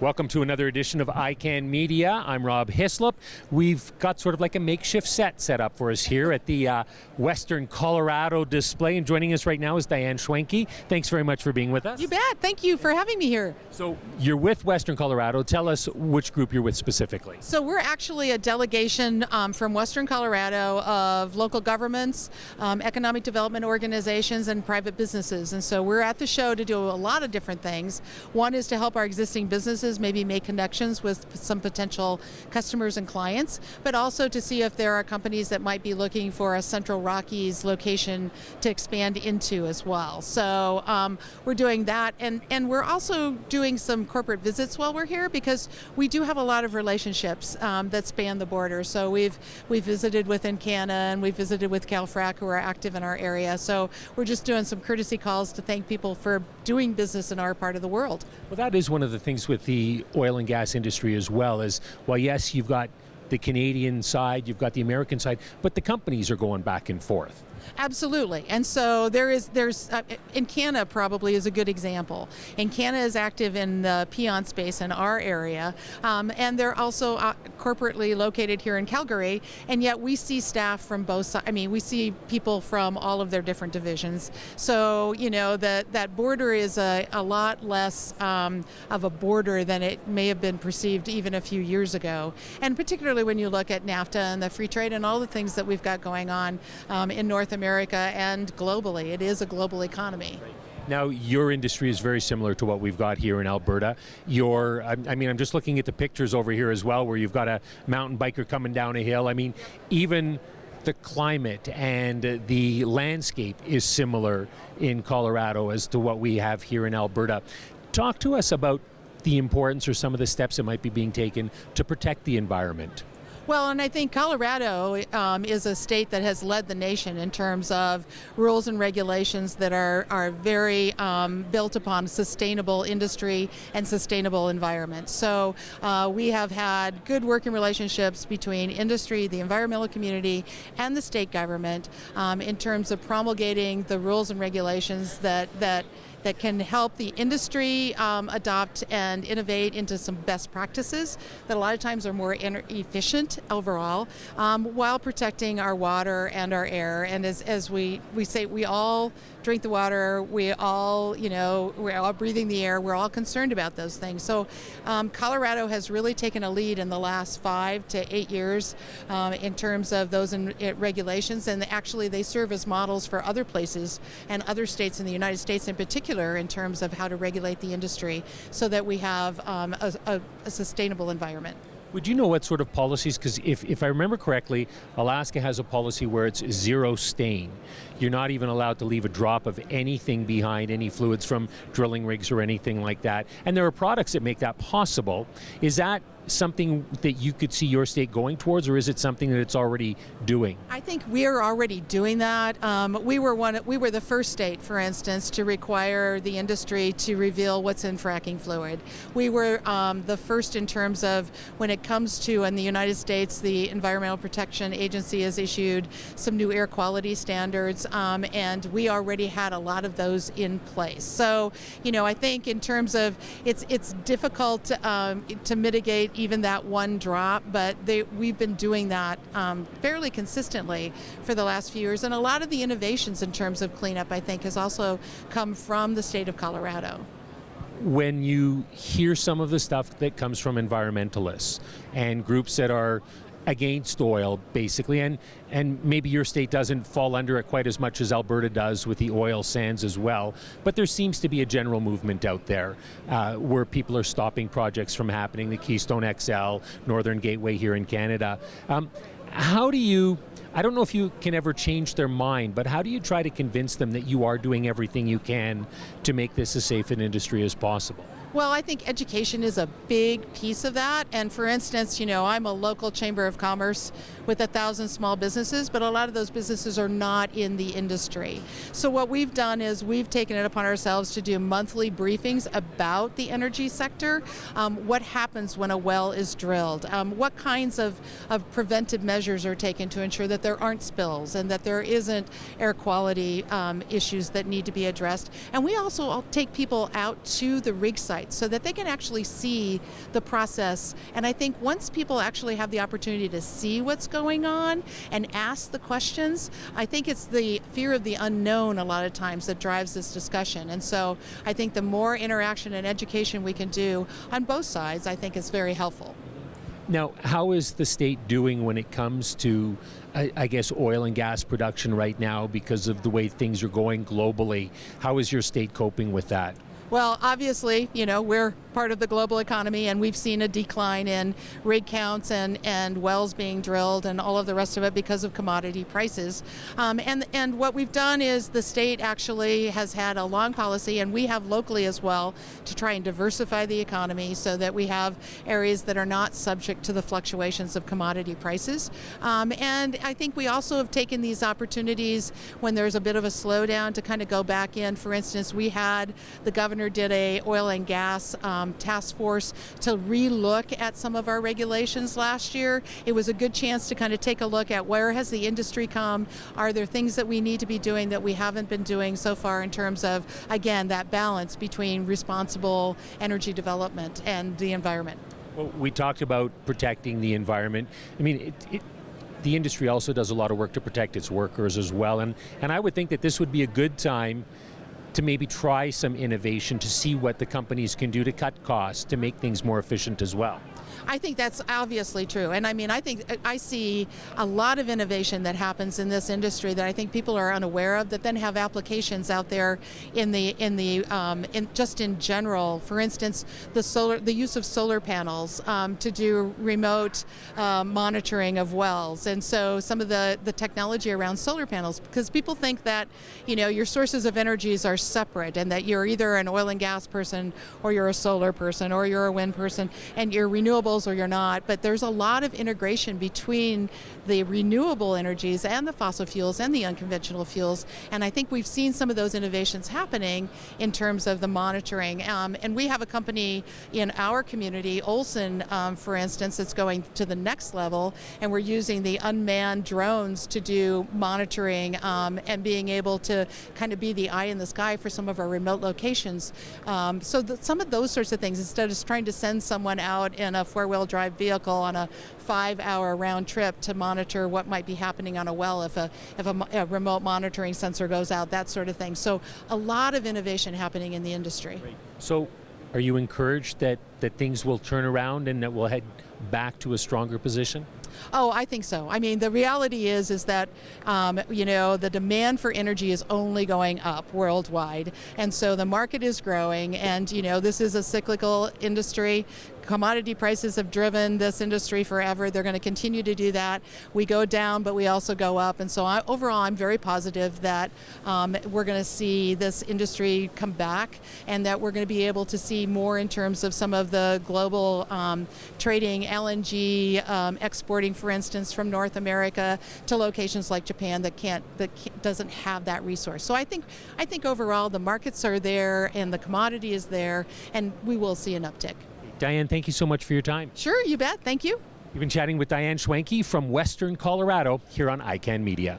Welcome to another edition of ICANN Media. I'm Rob Hislop. We've got sort of like a makeshift set up for us here at the Western Colorado display. And joining us right now is Diane Schwenke. Thanks very much for being with us. You bet. Thank you for having me here. So you're with Western Colorado. Tell us which group you're with specifically. So we're actually a delegation from Western Colorado of local governments, economic development organizations, and private businesses. And so we're at the show to do a lot of different things. One is to help our existing businesses maybe make connections with some potential customers and clients, but also to see if there are companies that might be looking for a Central Rockies location to expand into as well. So we're doing that, and we're also doing some corporate visits while we're here because we do have a lot of relationships that span the border. So we've visited with Encana and we've visited with CalFrac, who are active in our area. So we're just doing some courtesy calls to thank people for doing business in our part of the world. Well, that is one of the things with the oil and gas industry as well, is, well, yes, you've got the Canadian side, you've got the American side, but the companies are going back and forth. Absolutely, and so there's Encana probably is a good example. Encana is active in the Piceance space in our area, and they're also corporately located here in Calgary, and yet we see staff from both sides. I mean, we see people from all of their different divisions. So, you know, that border is a lot less of a border than it may have been perceived even a few years ago, and particularly when you look at NAFTA and the free trade and all the things that we've got going on in North America and globally. It is a global economy. Now, your industry is very similar to what we've got here in Alberta. I'm just looking at the pictures over here as well, where you've got a mountain biker coming down a hill. I mean, even the climate and the landscape is similar in Colorado as to what we have here in Alberta. Talk to us about the importance or some of the steps that might be being taken to protect the environment. Well, and I think Colorado is a state that has led the nation in terms of rules and regulations that are very built upon sustainable industry and sustainable environment. So we have had good working relationships between industry, the environmental community, and the state government in terms of promulgating the rules and regulations that can help the industry adopt and innovate into some best practices that a lot of times are more efficient overall, while protecting our water and our air. And as we say, we all drink the water, we're all breathing the air, we're all concerned about those things. So Colorado has really taken a lead in the last 5 to 8 years in terms of those regulations, and actually they serve as models for other places and other states in the United States in particular in terms of how to regulate the industry so that we have a sustainable environment. Would you know what sort of policies, because if I remember correctly, Alaska has a policy where it's zero stain. You're not even allowed to leave a drop of anything behind, any fluids from drilling rigs or anything like that. And there are products that make that possible. Is that something that you could see your state going towards, or is it something that it's already doing? I think we are already doing that. We were the first state, for instance, to require the industry to reveal what's in fracking fluid. We were the first in terms of when it comes to, in the United States, the Environmental Protection Agency has issued some new air quality standards, and we already had a lot of those in place. So, you know, I think in terms of it's difficult to mitigate even that one drop, but we've been doing that fairly consistently for the last few years. And a lot of the innovations in terms of cleanup, I think, has also come from the state of Colorado. When you hear some of the stuff that comes from environmentalists and groups that are against oil, basically, and maybe your state doesn't fall under it quite as much as Alberta does with the oil sands as well, but there seems to be a general movement out there where people are stopping projects from happening, the Keystone XL, Northern Gateway here in Canada. How do you, I don't know if you can ever change their mind, but how do you try to convince them that you are doing everything you can to make this as safe an industry as possible? Well, I think education is a big piece of that. And for instance, you know, I'm a local chamber of commerce with 1,000 small businesses, but a lot of those businesses are not in the industry. So what we've done is we've taken it upon ourselves to do monthly briefings about the energy sector, what happens when a well is drilled, what kinds of preventive measures are taken to ensure that there aren't spills and that there isn't air quality issues that need to be addressed. And we also take people out to the rig site sites so that they can actually see the process. And I think once people actually have the opportunity to see what's going on and ask the questions, I think it's the fear of the unknown a lot of times that drives this discussion. And so I think the more interaction and education we can do on both sides, I think is very helpful. Now, how is the state doing when it comes to, I guess, oil and gas production right now because of the way things are going globally? How is your state coping with that? Well, obviously, we're part of the global economy, and we've seen a decline in rig counts and wells being drilled and all of the rest of it because of commodity prices. And what we've done is the state actually has had a long policy, and we have locally as well, to try and diversify the economy so that we have areas that are not subject to the fluctuations of commodity prices. And I think we also have taken these opportunities when there's a bit of a slowdown to kind of go back in. For instance, we had the governor did a oil and gas task force to re-look at some of our regulations last year. It was a good chance to kind of take a look at where has the industry come. Are there things that we need to be doing that we haven't been doing so far in terms of, again, that balance between responsible energy development and the environment? Well, we talked about protecting the environment. I mean, the industry also does a lot of work to protect its workers as well. And I would think that this would be a good time to maybe try some innovation to see what the companies can do to cut costs, to make things more efficient as well. I think that's obviously true. And I mean, I think I see a lot of innovation that happens in this industry that I think people are unaware of that then have applications out there in just in general. For instance, the use of solar panels to do remote monitoring of wells. And so some of the technology around solar panels, because people think that, your sources of energies are separate and that you're either an oil and gas person or you're a solar person or you're a wind person and you're renewable or you're not, but there's a lot of integration between the renewable energies and the fossil fuels and the unconventional fuels, and I think we've seen some of those innovations happening in terms of the monitoring. And we have a company in our community, Olson, for instance, that's going to the next level, and we're using the unmanned drones to do monitoring and being able to kind of be the eye in the sky for some of our remote locations. So some of those sorts of things, instead of trying to send someone out in a four-wheel drive vehicle on a 5-hour round trip to monitor what might be happening on a well if a remote monitoring sensor goes out, that sort of thing. So a lot of innovation happening in the industry. Right. So are you encouraged that things will turn around and that we'll head back to a stronger position? Oh, I think so. I mean, the reality is that, the demand for energy is only going up worldwide. And so the market is growing, and, this is a cyclical industry. Commodity prices have driven this industry forever. They're going to continue to do that. We go down, but we also go up. And so overall, I'm very positive that we're going to see this industry come back and that we're going to be able to see more in terms of some of the global trading, LNG, exporting, for instance, from North America to locations like Japan that doesn't have that resource. So I think overall the markets are there and the commodity is there, and we will see an uptick. Diane, thank you so much for your time. Sure, you bet. Thank you. You've been chatting with Diane Schwenke from Western Colorado here on ICANN Media.